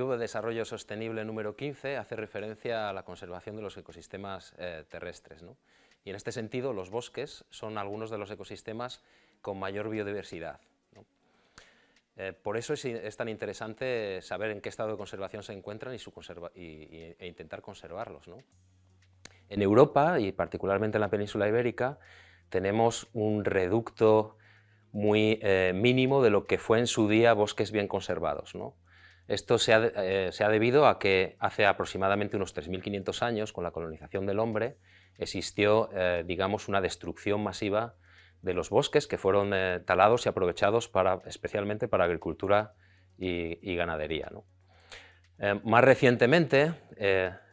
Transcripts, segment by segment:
Objetivo de Desarrollo Sostenible número 15 hace referencia a la conservación de los ecosistemas terrestres, ¿no? Y en este sentido los bosques son algunos de los ecosistemas con mayor biodiversidad, ¿no? Por eso es tan interesante saber en qué estado de conservación se encuentran e intentar conservarlos, ¿no? En Europa, y particularmente en la península ibérica, tenemos un reducto muy mínimo de lo que fue en su día bosques bien conservados, ¿no? Esto se ha debido a que hace aproximadamente unos 3.500 años, con la colonización del hombre, existió, digamos, una destrucción masiva de los bosques que fueron talados y aprovechados especialmente para agricultura y ganadería, ¿no? Más recientemente,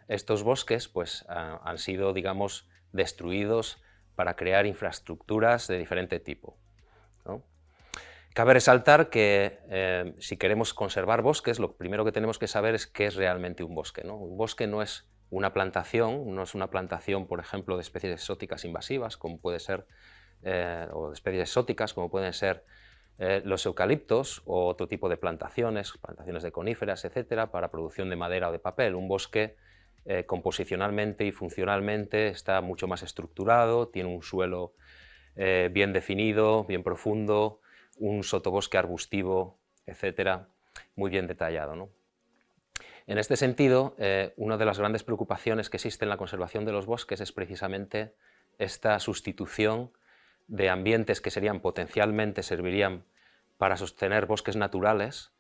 estos bosques pues, han sido, digamos, destruidos para crear infraestructuras de diferente tipo, ¿no? Cabe resaltar que si queremos conservar bosques, lo primero que tenemos que saber es qué es realmente un bosque, ¿no? Un bosque no es una plantación, por ejemplo, de especies exóticas invasivas, como puede ser, o de especies exóticas, como pueden ser los eucaliptos o otro tipo de plantaciones de coníferas, etcétera, para producción de madera o de papel. Un bosque composicionalmente y funcionalmente está mucho más estructurado, tiene un suelo bien definido, bien profundo, un sotobosque arbustivo, etcétera, muy bien detallado, ¿no? En este sentido, una de las grandes preocupaciones que existe en la conservación de los bosques es precisamente esta sustitución de ambientes que potencialmente servirían para sostener bosques naturales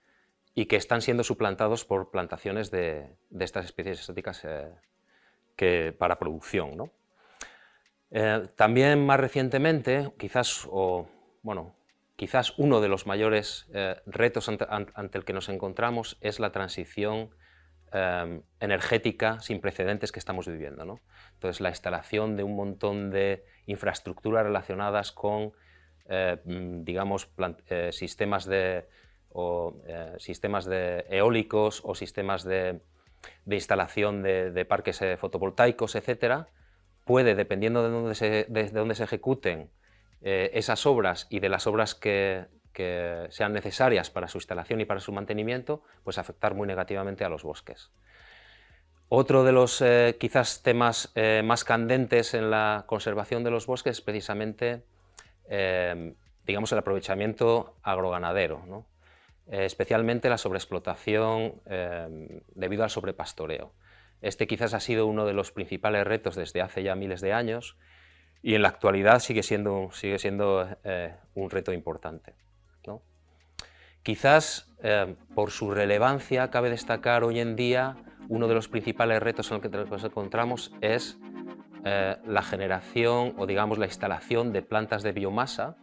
y que están siendo suplantados por plantaciones de estas especies exóticas para producción, ¿no? También más recientemente, quizás uno de los mayores retos ante el que nos encontramos es la transición energética sin precedentes que estamos viviendo, ¿no? Entonces, la instalación de un montón de infraestructuras relacionadas con, digamos, sistemas de eólicos o sistemas de instalación de parques fotovoltaicos, etcétera, puede, dependiendo de dónde se ejecuten esas obras y de las obras que sean necesarias para su instalación y para su mantenimiento, pues afectar muy negativamente a los bosques. Otro de los quizás temas más candentes en la conservación de los bosques es precisamente digamos, el aprovechamiento agroganadero, ¿no? Especialmente la sobreexplotación debido al sobrepastoreo. Este quizás ha sido uno de los principales retos desde hace ya miles de años y en la actualidad sigue siendo un reto importante, ¿no? Quizás por su relevancia cabe destacar hoy en día uno de los principales retos en los que nos encontramos es la generación o digamos la instalación de plantas de biomasa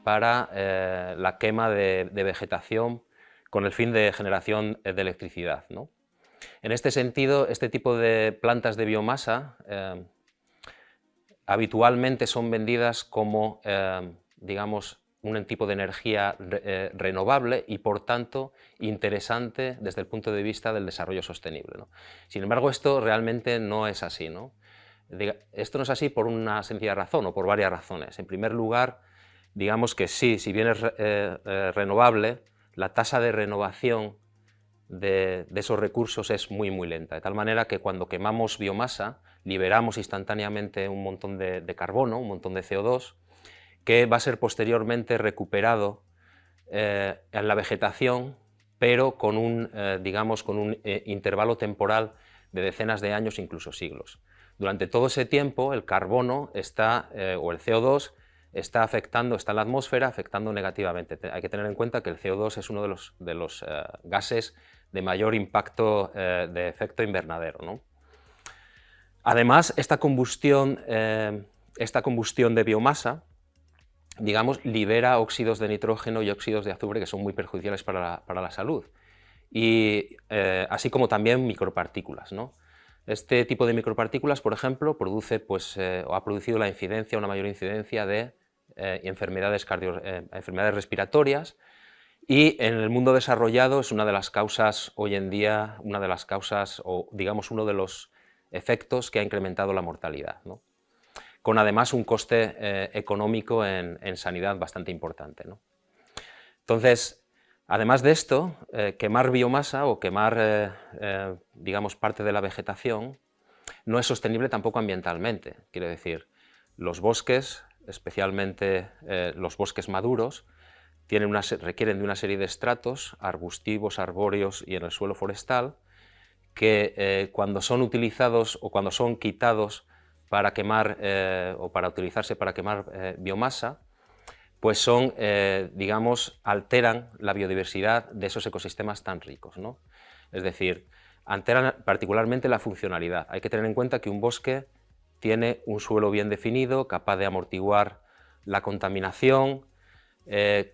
para la quema de vegetación con el fin de generación de electricidad, ¿no? En este sentido, este tipo de plantas de biomasa habitualmente son vendidas como, digamos, un tipo de energía renovable y, por tanto, interesante desde el punto de vista del desarrollo sostenible, ¿no? Sin embargo, esto realmente no es así, ¿no? Esto no es así por una sencilla razón o por varias razones. En primer lugar, digamos que sí, si bien es renovable, la tasa de renovación de esos recursos es muy lenta, de tal manera que cuando quemamos biomasa liberamos instantáneamente un montón de carbono, un montón de CO2, que va a ser posteriormente recuperado en la vegetación, pero con un, digamos, con un intervalo temporal de decenas de años, incluso siglos. Durante todo ese tiempo el carbono o el CO2 está en la atmósfera, afectando negativamente. Hay que tener en cuenta que el CO2 es uno de los gases de mayor impacto de efecto invernadero, ¿no? Además, esta combustión de biomasa, digamos, libera óxidos de nitrógeno y óxidos de azufre que son muy perjudiciales para la salud, y así como también micropartículas, ¿no? Este tipo de micropartículas, por ejemplo, ha producido una mayor incidencia de enfermedades respiratorias, y en el mundo desarrollado es una de las causas hoy en día, o digamos uno de los efectos que ha incrementado la mortalidad, ¿no? Con además un coste económico en sanidad bastante importante, ¿no? Entonces, Además de esto, quemar biomasa o quemar, digamos, parte de la vegetación no es sostenible tampoco ambientalmente. Quiero decir, los bosques, especialmente los bosques maduros, requieren de una serie de estratos arbustivos, arbóreos y en el suelo forestal que cuando son utilizados o cuando son quitados para quemar o para utilizarse para quemar biomasa, pues son, digamos, alteran la biodiversidad de esos ecosistemas tan ricos, ¿no? Es decir, alteran particularmente la funcionalidad. Hay que tener en cuenta que un bosque tiene un suelo bien definido, capaz de amortiguar la contaminación,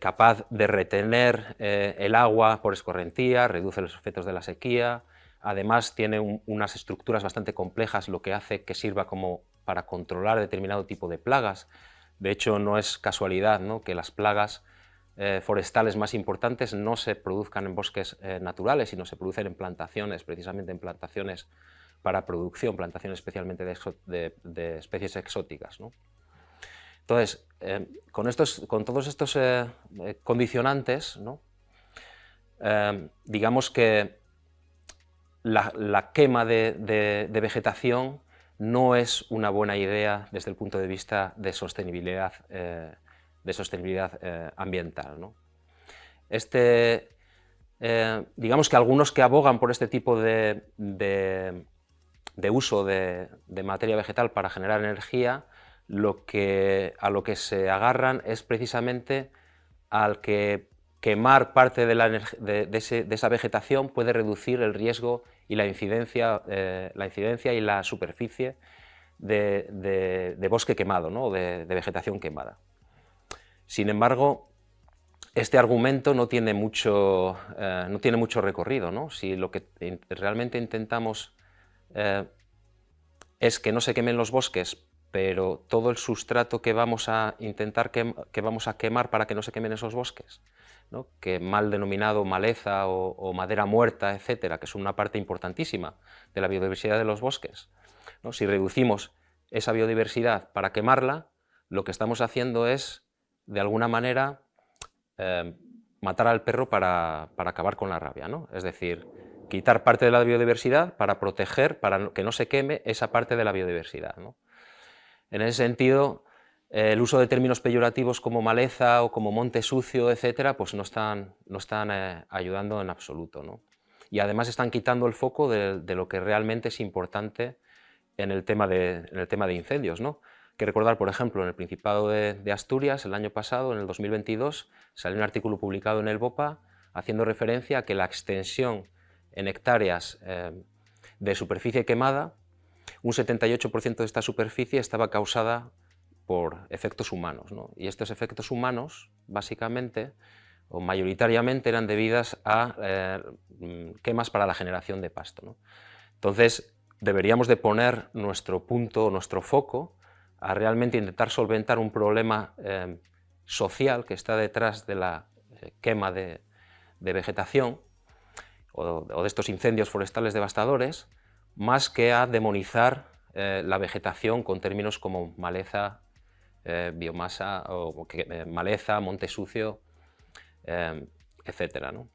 capaz de retener el agua por escorrentía, reduce los efectos de la sequía, además tiene unas estructuras bastante complejas, lo que hace que sirva como para controlar determinado tipo de plagas. De hecho, no es casualidad, ¿no?, que las plagas forestales más importantes no se produzcan en bosques naturales, sino se producen en plantaciones, precisamente en plantaciones para producción, plantaciones especialmente de especies exóticas, ¿no? Entonces, con todos estos condicionantes, ¿no?, digamos que la quema de vegetación no es una buena idea desde el punto de vista de sostenibilidad ambiental, ¿no? Digamos que algunos que abogan por este tipo de uso de materia vegetal para generar energía, a lo que se agarran es precisamente al que quemar parte de esa vegetación puede reducir el riesgo y la incidencia y la superficie de bosque quemado, ¿no?, de vegetación quemada. Sin embargo, este argumento no tiene mucho recorrido, ¿no? Si lo que realmente intentamos es que no se quemen los bosques, pero todo el sustrato que vamos a intentar que vamos a quemar para que no se quemen esos bosques, ¿no?, que mal denominado maleza o madera muerta, etcétera, que es una parte importantísima de la biodiversidad de los bosques, ¿no? Si reducimos esa biodiversidad para quemarla, lo que estamos haciendo es, de alguna manera, matar al perro para acabar con la rabia, ¿no? Es decir, quitar parte de la biodiversidad para proteger, para que no se queme esa parte de la biodiversidad, ¿no? En ese sentido, el uso de términos peyorativos como maleza o como monte sucio, etcétera, pues no están ayudando en absoluto, ¿no? Y además están quitando el foco de lo que realmente es importante en el tema de incendios, ¿no? Hay que recordar, por ejemplo, en el Principado de Asturias, el año pasado, en el 2022, salió un artículo publicado en el BOPA haciendo referencia a que la extensión en hectáreas de superficie quemada, un 78% de esta superficie estaba causada por efectos humanos, ¿no? Y estos efectos humanos, básicamente, o mayoritariamente, eran debidas a quemas para la generación de pasto, ¿no? Entonces, deberíamos de poner nuestro foco a realmente intentar solventar un problema social que está detrás de la quema de vegetación o de estos incendios forestales devastadores, más que a demonizar la vegetación con términos como maleza, biomasa, maleza, monte sucio, etcétera, ¿no?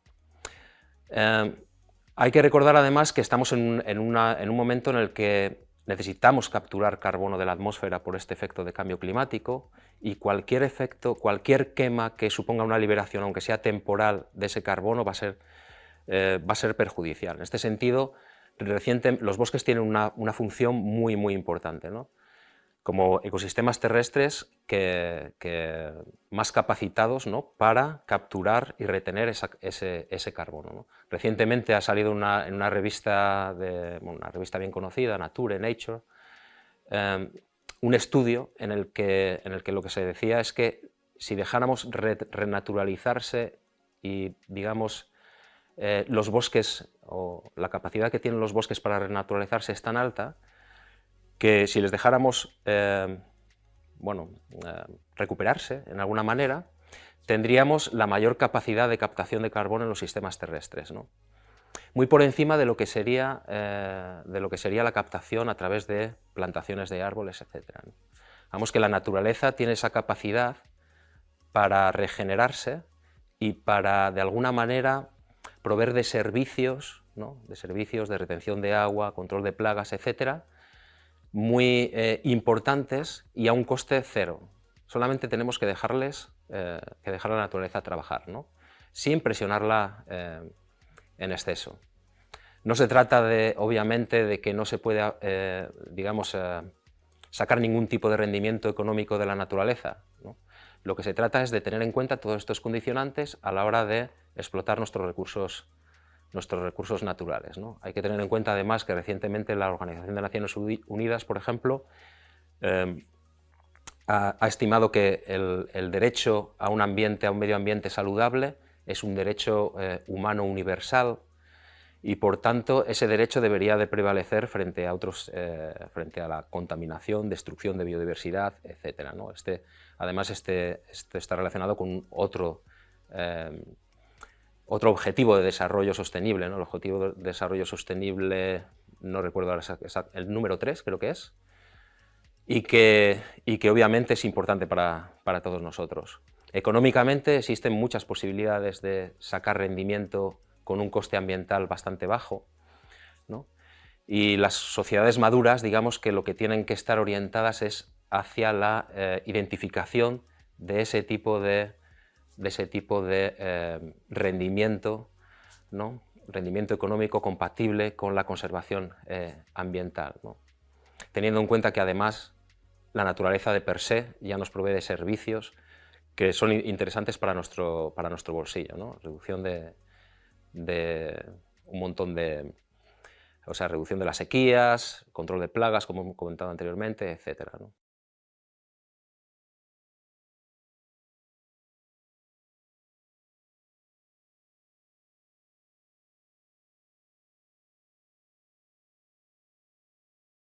Hay que recordar además que estamos en un momento en el que necesitamos capturar carbono de la atmósfera por este efecto de cambio climático, y cualquier cualquier quema que suponga una liberación, aunque sea temporal, de ese carbono va a ser perjudicial. En este sentido, los bosques tienen una función muy importante, ¿no?, como ecosistemas terrestres más capacitados, ¿no?, para capturar y retener ese carbono, ¿no? Recientemente ha salido en una revista bien conocida, Nature, Nature, un estudio en el que lo que se decía es que si dejáramos renaturalizarse y, digamos, los bosques, o la capacidad que tienen los bosques para renaturalizarse es tan alta, que si les dejáramos recuperarse en alguna manera, tendríamos la mayor capacidad de captación de carbono en los sistemas terrestres, ¿no?, muy por encima de lo que sería la captación a través de plantaciones de árboles, etc., ¿no? Vamos, que la naturaleza tiene esa capacidad para regenerarse y para, de alguna manera, proveer de servicios, ¿no? De servicios de retención de agua, control de plagas, etcétera, muy importantes y a un coste cero. Solamente tenemos que dejar a la naturaleza trabajar, ¿no? Sin presionarla en exceso. No se trata, obviamente, de que no se pueda, digamos, sacar ningún tipo de rendimiento económico de la naturaleza, ¿no? Lo que se trata es de tener en cuenta todos estos condicionantes a la hora de explotar nuestros recursos naturales, ¿no? Hay que tener en cuenta además que recientemente la Organización de Naciones Unidas, por ejemplo, ha estimado que el derecho a un medio ambiente saludable es un derecho humano universal y por tanto ese derecho debería de prevalecer frente a la contaminación, destrucción de biodiversidad, etc., ¿no? Además, está relacionado con otro objetivo de desarrollo sostenible, ¿no? El objetivo de desarrollo sostenible, no recuerdo ahora el número 3 creo que es, y que obviamente es importante para todos nosotros. Económicamente existen muchas posibilidades de sacar rendimiento con un coste ambiental bastante bajo, ¿no? Y las sociedades maduras, digamos que lo que tienen que estar orientadas es hacia la identificación de ese tipo de rendimiento, ¿no? Rendimiento económico compatible con la conservación ambiental, ¿no? Teniendo en cuenta que además la naturaleza de per se ya nos provee de servicios que son interesantes para nuestro bolsillo, ¿no? Reducción de un montón de... O sea, reducción de las sequías, control de plagas, como hemos comentado anteriormente, etcétera, ¿no?